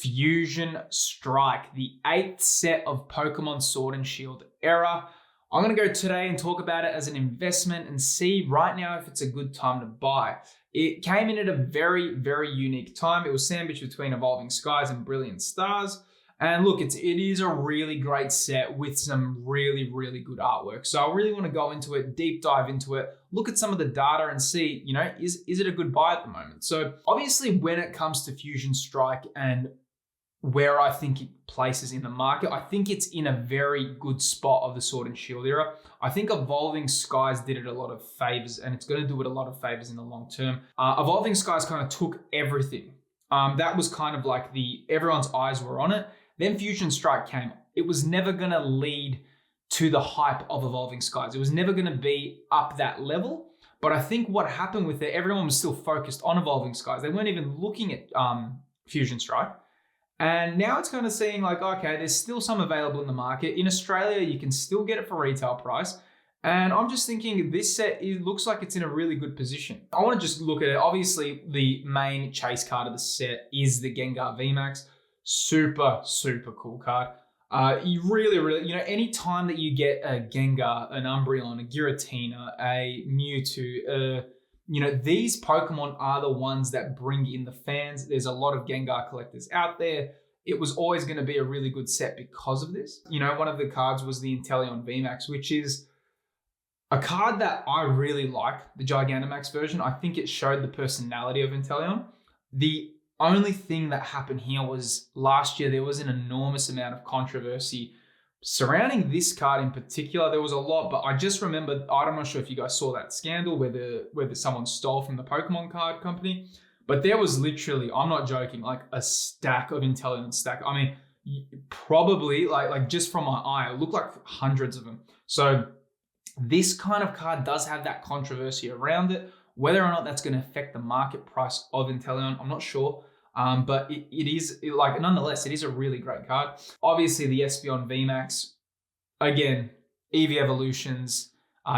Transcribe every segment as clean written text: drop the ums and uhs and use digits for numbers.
Fusion Strike, the 8th set of Pokemon Sword and Shield era. I'm going to go today and talk about it as an investment and see right now if it's a good time to buy. It came in at a very, very unique time. It was sandwiched between Evolving Skies and Brilliant Stars. And look, it is a really great set with some really, really good artwork. So I really want to go into it, deep dive into it, look at some of the data and see, is it a good buy at the moment? So obviously when it comes to Fusion Strike and where I think it places in the market, I think it's in a very good spot of the Sword and Shield era. I think Evolving Skies did it a lot of favors, and it's going to do it a lot of favors in the long term. Evolving Skies kind of took everything. That was kind of like everyone's eyes were on it. Then Fusion Strike came. It was never going to lead to the hype of Evolving Skies. It was never going to be up that level. But I think what happened with it, everyone was still focused on Evolving Skies. They weren't even looking at Fusion Strike. And now it's kind of seeing like, okay, there's still some available in the market. In Australia, you can still get it for retail price. And I'm just thinking this set, it looks like it's in a really good position. I want to just look at it. Obviously, the main chase card of the set is the Gengar VMAX. Super, super cool card. You really, any time that you get a Gengar, an Umbreon, a Giratina, a Mewtwo, these Pokemon are the ones that bring in the fans. There's a lot of Gengar collectors out there. It was always going to be a really good set because of this. One of the cards was the Inteleon VMAX, which is a card that I really like, the Gigantamax version. I think it showed the personality of Inteleon. The only thing that happened here was last year there was an enormous amount of controversy surrounding this card in particular. There was a lot, but I just remember, I'm not sure if you guys saw that scandal where someone stole from the Pokemon card company, but there was literally, I'm not joking, like a stack of Inteleon stack. I mean, probably like just from my eye, it looked like hundreds of them. So this kind of card does have that controversy around it. Whether or not that's going to affect the market price of Inteleon, I'm not sure. But nonetheless, it is a really great card. Obviously, the Espeon VMAX, again, EV Evolutions,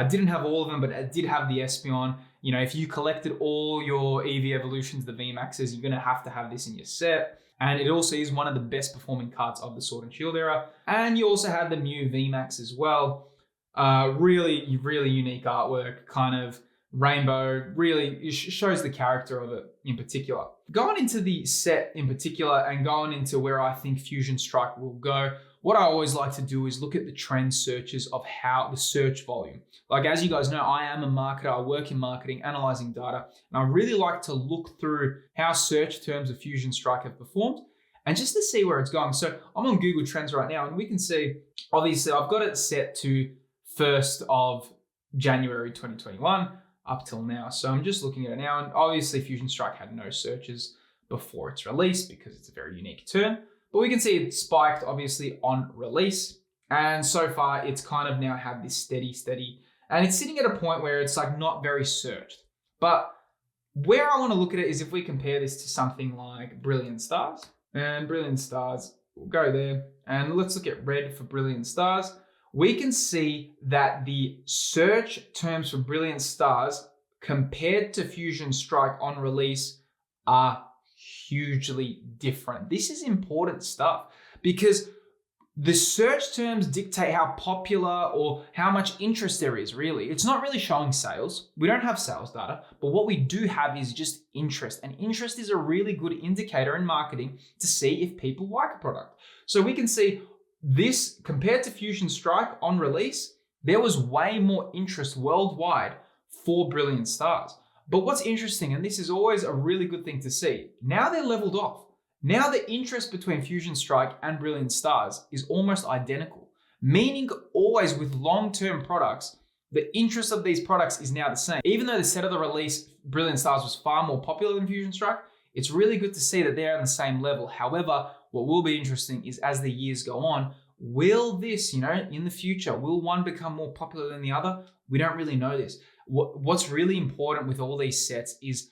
didn't have all of them, but it did have the Espeon. If you collected all your EV Evolutions, the VMAXs, you're going to have this in your set. And it also is one of the best performing cards of the Sword and Shield era. And you also have the Mew VMAX as well. Really, really unique artwork, kind of rainbow, really shows the character of it in particular. Going into the set in particular and going into where I think Fusion Strike will go, what I always like to do is look at the trend searches of how the search volume. Like, as you guys know, I am a marketer, I work in marketing, analyzing data, and I really like to look through how search terms of Fusion Strike have performed and just to see where it's going. So I'm on Google Trends right now, and we can see, obviously, I've got it set to 1st of January 2021. Up till now. So I'm just looking at it now, and obviously Fusion Strike had no searches before its release because it's a very unique term, but we can see it spiked obviously on release, and so far it's kind of now had this steady, and it's sitting at a point where it's like not very searched. But where I want to look at it is if we compare this to something like Brilliant Stars, and Brilliant Stars, we'll go there, and let's look at red for Brilliant Stars. We can see that the search terms for Brilliant Stars compared to Fusion Strike on release are hugely different. This is important stuff because the search terms dictate how popular or how much interest there is, really. It's not really showing sales. We don't have sales data, but what we do have is just interest. And interest is a really good indicator in marketing to see if people like a product. So we can see this, compared to Fusion Strike on release, there was way more interest worldwide for Brilliant Stars. But what's interesting, and this is always a really good thing to see, now they're leveled off. Now the interest between Fusion Strike and Brilliant Stars is almost identical, meaning always with long-term products, the interest of these products is now the same. Even though the set of the release, Brilliant Stars, was far more popular than Fusion Strike, it's really good to see that they're on the same level. However, what will be interesting is as the years go on, will this, in the future, will one become more popular than the other? We don't really know this. What's really important with all these sets is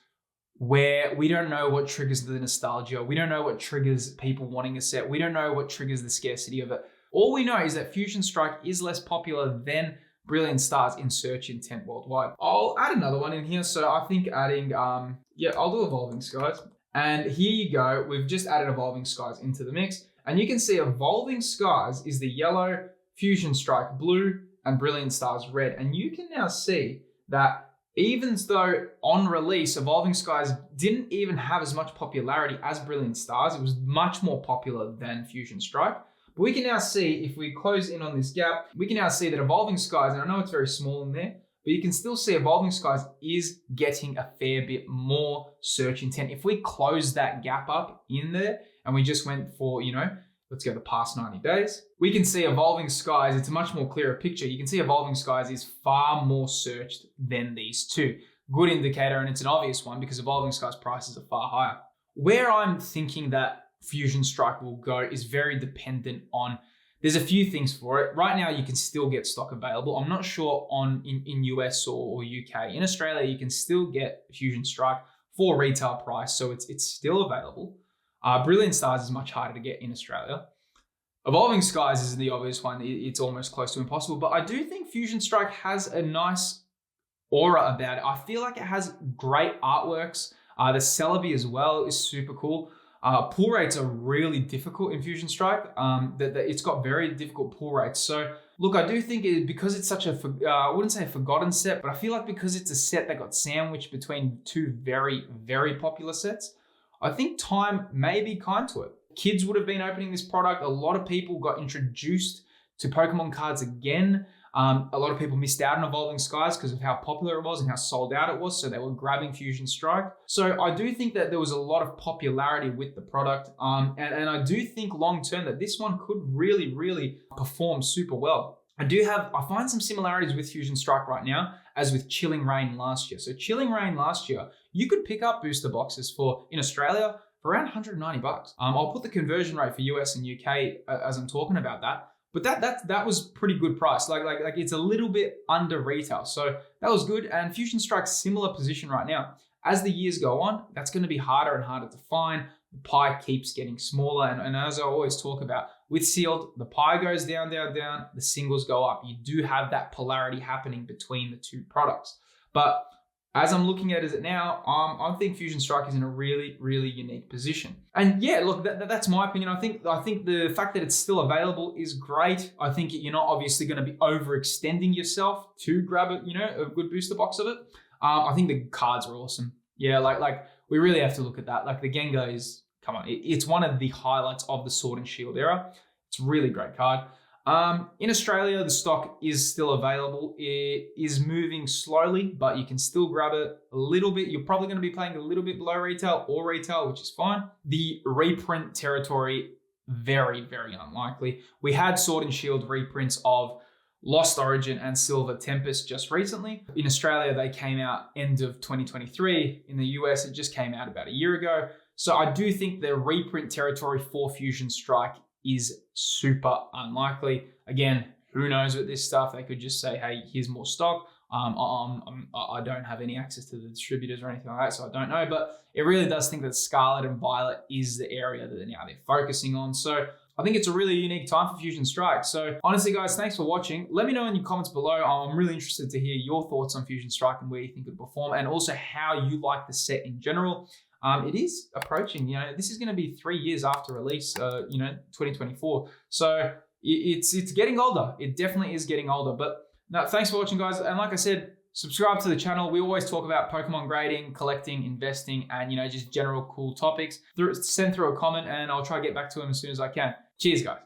where we don't know what triggers the nostalgia. We don't know what triggers people wanting a set. We don't know what triggers the scarcity of it. All we know is that Fusion Strike is less popular than Brilliant Stars in search intent worldwide. I'll add another one in here. So I think adding, I'll do Evolving Skies. And here you go. We've just added Evolving Skies into the mix. And you can see Evolving Skies is the yellow, Fusion Strike blue, and Brilliant Stars red. And you can now see that even though on release, Evolving Skies didn't even have as much popularity as Brilliant Stars, it was much more popular than Fusion Strike. But we can now see, if we close in on this gap, we can now see that Evolving Skies, and I know it's very small in there, but you can still see Evolving Skies is getting a fair bit more search intent. If we close that gap up in there and we just went for, let's go the past 90 days, we can see Evolving Skies, it's a much more clearer picture. You can see Evolving Skies is far more searched than these two. Good indicator, and it's an obvious one because Evolving Skies prices are far higher. Where I'm thinking that Fusion Strike will go is very dependent on, there's a few things for it. Right now, you can still get stock available. I'm not sure in US or UK. In Australia, you can still get Fusion Strike for retail price, so it's still available. Brilliant Stars is much harder to get in Australia. Evolving Skies is the obvious one. It's almost close to impossible, but I do think Fusion Strike has a nice aura about it. I feel like it has great artworks. The Celebi as well is super cool. Pull rates are really difficult in Fusion Strike. It's got very difficult pull rates. So look, I do think because it's such a, I wouldn't say a forgotten set, but I feel like because it's a set that got sandwiched between two very, very popular sets, I think time may be kind to it. Kids would have been opening this product. A lot of people got introduced to Pokemon cards again. A lot of people missed out on Evolving Skies because of how popular it was and how sold out it was, so they were grabbing Fusion Strike. So I do think that there was a lot of popularity with the product, and I do think long term that this one could really, really perform super well. I find some similarities with Fusion Strike right now as with Chilling Reign last year. So Chilling Reign last year, you could pick up booster boxes in Australia for around 190 bucks. I'll put the conversion rate for US and UK as I'm talking about that. But that was pretty good price. Like it's a little bit under retail. So that was good. And Fusion Strike's similar position right now. As the years go on, that's going to be harder and harder to find. The pie keeps getting smaller. And as I always talk about, with sealed, the pie goes down, down, down, the singles go up. You do have that polarity happening between the two products. But as I'm looking at it now, I think Fusion Strike is in a really, really unique position. And yeah, look, that's my opinion. I think the fact that it's still available is great. I think you're not obviously going to be overextending yourself to grab a good booster box of it. I think the cards are awesome. Yeah, like we really have to look at that. Like the Gengar is, come on, it's one of the highlights of the Sword and Shield era. It's a really great card. In Australia, the stock is still available. It is moving slowly, but you can still grab it a little bit. You're probably going to be playing a little bit below retail or retail, which is fine. The reprint territory, very, very unlikely. We had Sword and Shield reprints of Lost Origin and Silver Tempest just recently. In Australia, they came out end of 2023. In the US, it just came out about a year ago. So I do think the reprint territory for Fusion Strike is super unlikely. Again, who knows with this stuff? They could just say, hey, here's more stock. I don't have any access to the distributors or anything like that, so I don't know. But it really does think that Scarlet and Violet is the area that now they're focusing on. So I think it's a really unique time for Fusion Strike. So honestly, guys, thanks for watching. Let me know in your comments below. I'm really interested to hear your thoughts on Fusion Strike and where you think it would perform, and also how you like the set in general. It is approaching, this is going to be 3 years after release, 2024. So it's getting older. It definitely is getting older. But no, thanks for watching, guys. And like I said, subscribe to the channel. We always talk about Pokemon grading, collecting, investing, and, just general cool topics. Send through a comment and I'll try to get back to them as soon as I can. Cheers, guys.